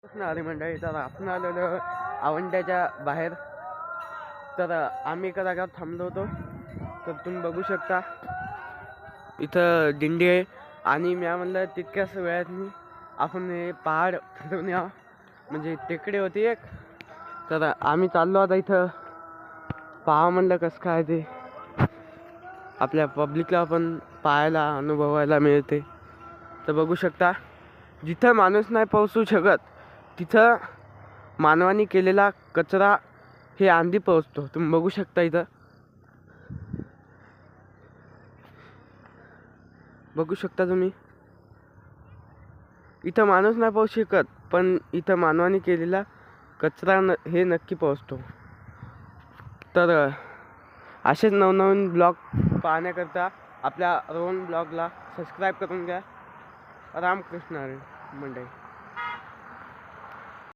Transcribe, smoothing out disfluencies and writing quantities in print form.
अरे मंडळी, तर आपण आलेलो आवंड्याच्या बाहेर. तर आम्ही एका जागेवर थांबलो होतो. तर तुम्ही बघू शकता इथं दिंडी आहे. आणि मी म्हणलं तितक्याच वेळात आपण हे पहाड फिरून या, म्हणजे टेकडे होती एक. तर आम्ही चाललो आता इथं पहा म्हणलं कसं काय ते आपल्या पब्लिकला पण पाहायला अनुभवायला मिळते. तर बघू शकता जिथं माणूस नाही पोहोचू शकत तिथं मानवाने केलेला कचरा हे आंधी पोहोचतो. तुम्ही बघू शकता इथं बघू शकता तुम्ही इथं माणूस नाही पोहोचू शकत, पण इथं मानवाने केलेला कचरा हे नक्की पोहोचतो. तर असेच नवनवीन ब्लॉग पाहण्याकरता आपल्या रोहन ब्लॉगला सबस्क्राईब करून घ्या. रामकृष्ण हरी मंडळी.